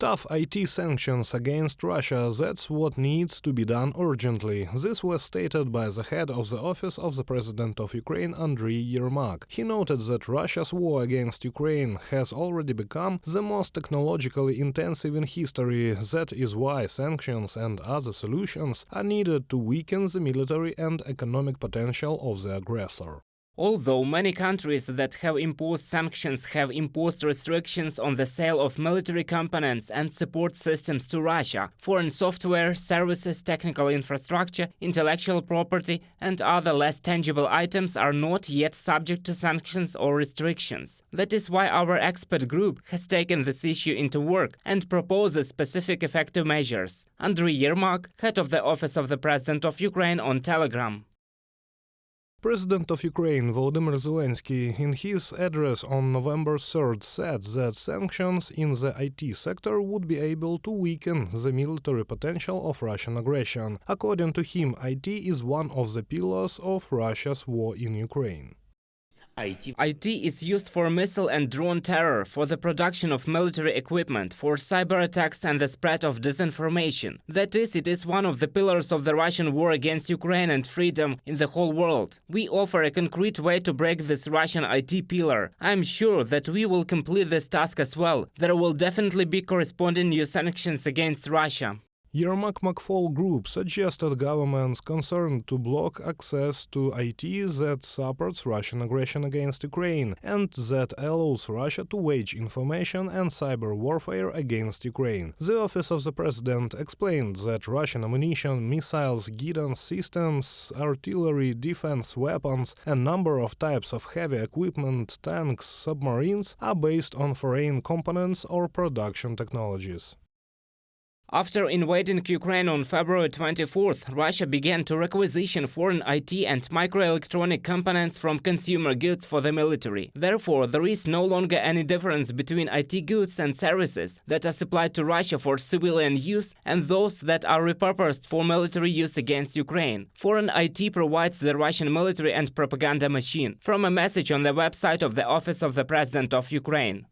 Tough IT sanctions against Russia, that's what needs to be done urgently. This was stated by the head of the office of the President of Ukraine, Andriy Yermak. He noted that Russia's war against Ukraine has already become the most technologically intensive in history. That is why sanctions and other solutions are needed to weaken the military and economic potential of the aggressor. Although many countries that have imposed sanctions have imposed restrictions on the sale of military components and support systems to Russia, foreign software, services, technical infrastructure, intellectual property, and other less tangible items are not yet subject to sanctions or restrictions. That is why our expert group has taken this issue into work and proposes specific effective measures. Andriy Yermak, head of the Office of the President of Ukraine, on Telegram. President of Ukraine Volodymyr Zelensky, in his address on November 3rd, said that sanctions in the IT sector would be able to weaken the military potential of Russian aggression. According to him, IT is one of the pillars of Russia's war in Ukraine. IT is used for missile and drone terror, for the production of military equipment, for cyber attacks and the spread of disinformation. That is, it is one of the pillars of the Russian war against Ukraine and freedom in the whole world. We offer a concrete way to break this Russian IT pillar. I am sure that we will complete this task as well. There will definitely be corresponding new sanctions against Russia. Yermak-McFaul group suggested governments concerned to block access to IT that supports Russian aggression against Ukraine and that allows Russia to wage information and cyber warfare against Ukraine. The Office of the President explained that Russian ammunition, missiles, guidance systems, artillery, defense weapons, a number of types of heavy equipment, tanks, submarines are based on foreign components or production technologies. After invading Ukraine on February 24th, Russia began to requisition foreign IT and microelectronic components from consumer goods for the military. Therefore, there is no longer any difference between IT goods and services that are supplied to Russia for civilian use and those that are repurposed for military use against Ukraine. Foreign IT provides the Russian military and propaganda machine, from a message on the website of the Office of the President of Ukraine.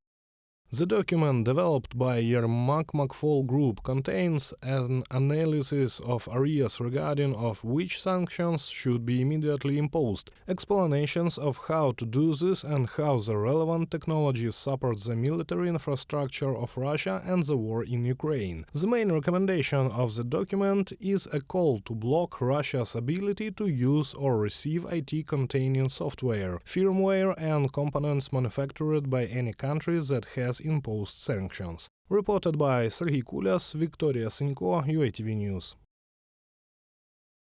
The document developed by Yermak-McFaul Group contains an analysis of areas regarding of which sanctions should be immediately imposed, explanations of how to do this and how the relevant technologies support the military infrastructure of Russia and the war in Ukraine. The main recommendation of the document is a call to block Russia's ability to use or receive IT containing software, firmware and components manufactured by any country that has imposed sanctions. Reported by Serhiy Kulyas, Victoria Sinko, UATV News.